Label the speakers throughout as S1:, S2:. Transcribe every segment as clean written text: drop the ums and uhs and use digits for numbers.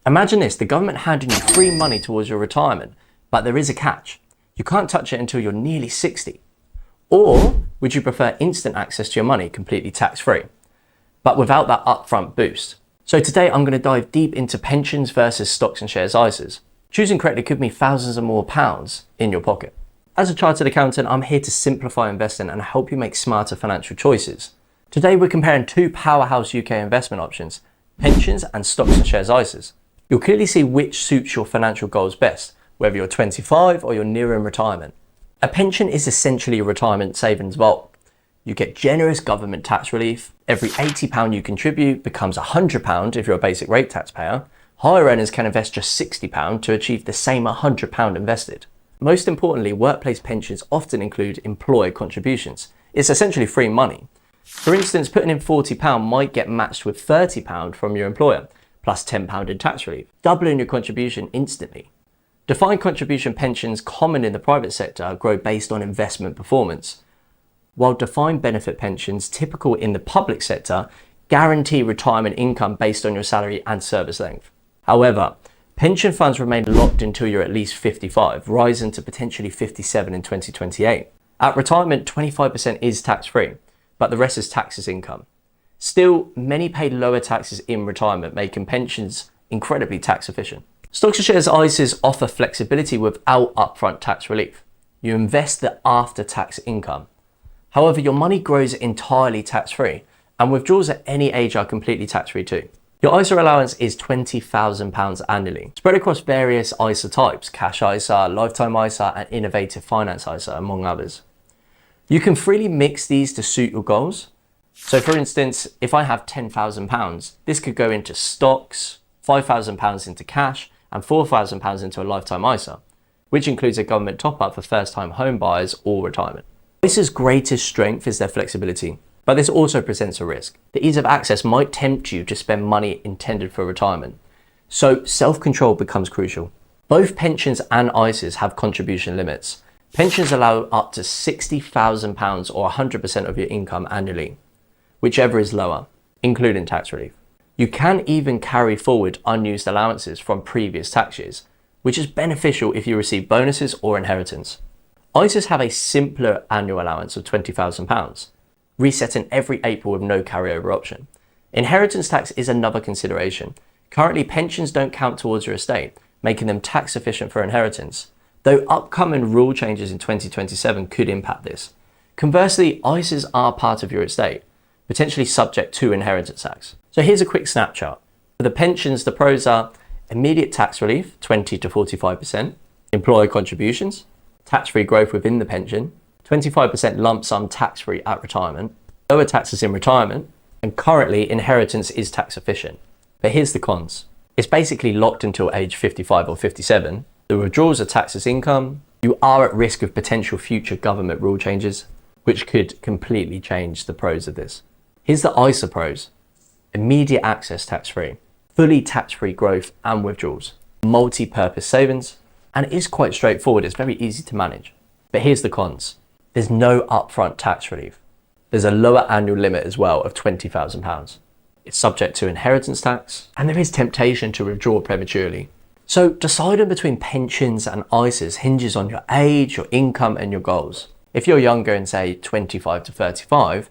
S1: Imagine this, the government handing you free money towards your retirement, but there is a catch. You can't touch it until you're nearly 60. Or would you prefer instant access to your money completely tax-free, but without that upfront boost? So today I'm going to dive deep into pensions versus stocks and shares ISAs. Choosing correctly could mean thousands of more pounds in your pocket. As a chartered accountant, I'm here to simplify investing and help you make smarter financial choices. Today we're comparing two powerhouse UK investment options, pensions and stocks and shares ISAs. You'll clearly see which suits your financial goals best, whether you're 25 or you're nearing retirement. A pension is essentially a retirement savings vault. You get generous government tax relief. Every £80 you contribute becomes £100 if you're a basic rate taxpayer. Higher earners can invest just £60 to achieve the same £100 invested. Most importantly, workplace pensions often include employer contributions. It's essentially free money. For instance, putting in £40 might get matched with £30 from your employer, plus £10 in tax relief, doubling your contribution instantly. Defined contribution pensions, common in the private sector, grow based on investment performance, while defined benefit pensions, typical in the public sector, guarantee retirement income based on your salary and service length. However, pension funds remain locked until you're at least 55, rising to potentially 57 in 2028. At retirement, 25% is tax-free, but the rest is taxed as income. Still, many pay lower taxes in retirement, making pensions incredibly tax efficient. Stocks and shares ISAs offer flexibility without upfront tax relief. You invest the after-tax income. However, your money grows entirely tax-free, and withdrawals at any age are completely tax-free too. Your ISA allowance is £20,000 annually, spread across various ISA types, cash ISA, lifetime ISA, and innovative finance ISA, among others. You can freely mix these to suit your goals. So for instance, if I have £10,000, this could go into stocks, £5,000 into cash, and £4,000 into a lifetime ISA, which includes a government top-up for first-time home buyers or retirement. ISA's greatest strength is their flexibility, but this also presents a risk. The ease of access might tempt you to spend money intended for retirement, so self-control becomes crucial. Both pensions and ISAs have contribution limits. Pensions allow up to £60,000 or 100% of your income annually, whichever is lower, including tax relief. You can even carry forward unused allowances from previous tax years, which is beneficial if you receive bonuses or inheritance. ISAs have a simpler annual allowance of £20,000, resetting every April with no carryover option. Inheritance tax is another consideration. Currently, pensions don't count towards your estate, making them tax efficient for inheritance, though upcoming rule changes in 2027 could impact this. Conversely, ISAs are part of your estate, potentially subject to inheritance tax. So here's a quick snapshot. For the pensions, the pros are immediate tax relief, 20 to 45%, employer contributions, tax-free growth within the pension, 25% lump sum tax-free at retirement, lower taxes in retirement, and currently inheritance is tax efficient. But here's the cons. It's basically locked until age 55 or 57. The withdrawals are taxed as income. You are at risk of potential future government rule changes, which could completely change the pros of this. Here's the ISA pros. Immediate access tax-free, fully tax-free growth and withdrawals, multi-purpose savings, and it is quite straightforward. It's very easy to manage. But here's the cons. There's no upfront tax relief. There's a lower annual limit as well of £20,000. It's subject to inheritance tax, and there is temptation to withdraw prematurely. So deciding between pensions and ISAs hinges on your age, your income, and your goals. If you're younger and say 25 to 35,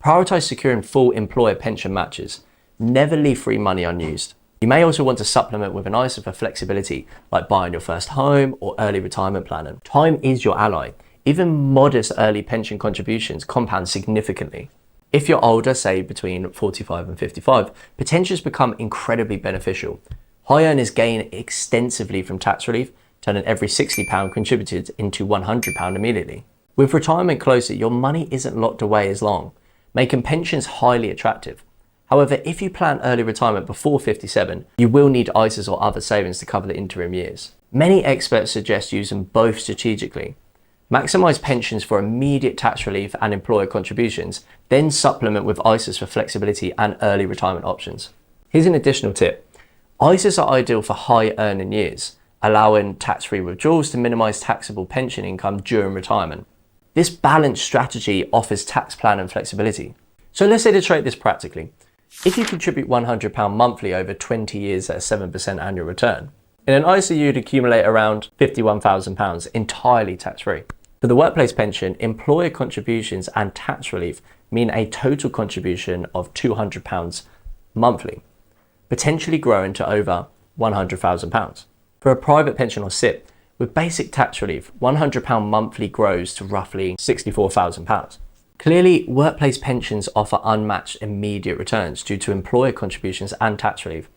S1: prioritize securing full employer pension matches. Never leave free money unused. You may also want to supplement with an ISA for flexibility, like buying your first home or early retirement planning. Time is your ally. Even modest early pension contributions compound significantly. If you're older, say between 45 and 55, pensions become incredibly beneficial. High earners gain extensively from tax relief, turning every £60 contributed into £100 immediately. With retirement closer, your money isn't locked away as long, making pensions highly attractive. However, if you plan early retirement before 57, you will need ISAs or other savings to cover the interim years. Many experts suggest using both strategically. Maximize pensions for immediate tax relief and employer contributions, then supplement with ISAs for flexibility and early retirement options. Here's an additional tip. ISAs are ideal for high earning years, allowing tax-free withdrawals to minimize taxable pension income during retirement. This balanced strategy offers tax plan and flexibility. So let's illustrate this practically. If you contribute £100 monthly over 20 years at a 7% annual return, in an ISA you'd accumulate around £51,000 entirely tax-free. For the workplace pension, employer contributions and tax relief mean a total contribution of £200 monthly, potentially growing to over £100,000. For a private pension or SIPP, with basic tax relief, £100 monthly grows to roughly £64,000. Clearly, workplace pensions offer unmatched immediate returns due to employer contributions and tax relief.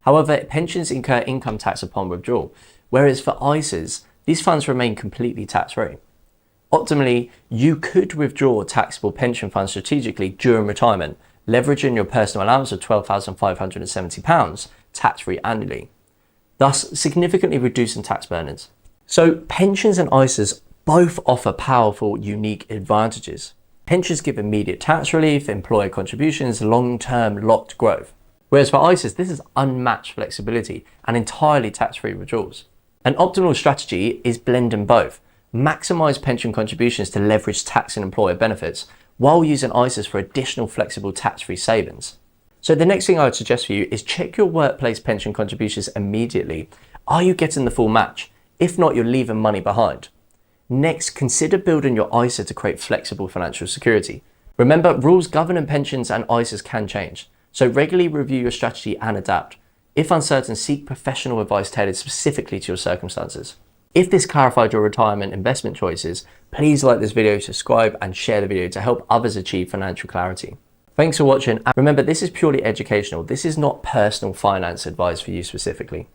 S1: However, pensions incur income tax upon withdrawal, whereas for ISAs, these funds remain completely tax-free. Optimally, you could withdraw taxable pension funds strategically during retirement, leveraging your personal allowance of £12,570 tax-free annually, thus significantly reducing tax burdens. So pensions and ISAs both offer powerful, unique advantages. Pensions give immediate tax relief, employer contributions, long-term locked growth. Whereas for ISAs, this is unmatched flexibility and entirely tax-free withdrawals. An optimal strategy is blending both. Maximize pension contributions to leverage tax and employer benefits, while using ISAs for additional flexible tax-free savings. So the next thing I would suggest for you is check your workplace pension contributions immediately. Are you getting the full match? If not, you're leaving money behind. Next, consider building your ISA to create flexible financial security. Remember, rules governing pensions and ISAs can change, so regularly review your strategy and adapt. If uncertain, seek professional advice tailored specifically to your circumstances. If this clarified your retirement investment choices, please like this video, subscribe, and share the video to help others achieve financial clarity. Thanks for watching, and remember, this is purely educational. This is not personal finance advice for you specifically.